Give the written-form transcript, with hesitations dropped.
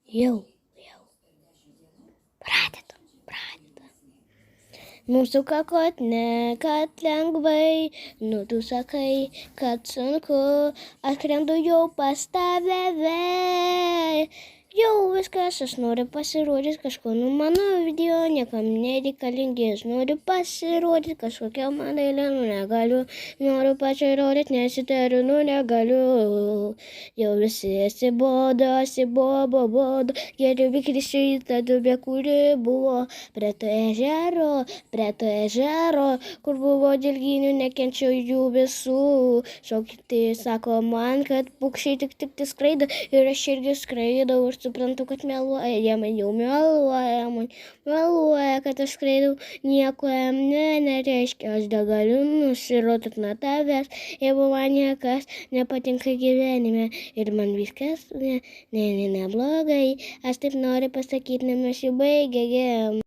Jau pradeda. Mūsų kakot ne, kad lengvai, tu sakai, kad sunku, atskrendu jau pas tave vėl. Jau viskas, aš noriu pasirodyti kažko, mano video niekam nereikalingi, aš noriu pasirodyti kažkokia man eilė, negaliu, noriu pasirodyti, nesitariu, negaliu. Jau visi atsibodo, geriau įkrisiu į tą dubę, kuri buvo prie to ežero, kur buvo dilgynių, nekenčiau jų visų. Šokti sako man, kad paukščiai tik skraido ir aš irgi skraidau ir suprantu, kad meluoja, jie man jau meluoja, kad aš skraidau, nieko jam nereiškia, aš galiu nusirotot nuo tavęs, jeigu man niekas nepatinka gyvenime ir man viskas neblogai, aš taip noriu pasakyti, nes jau baigėm.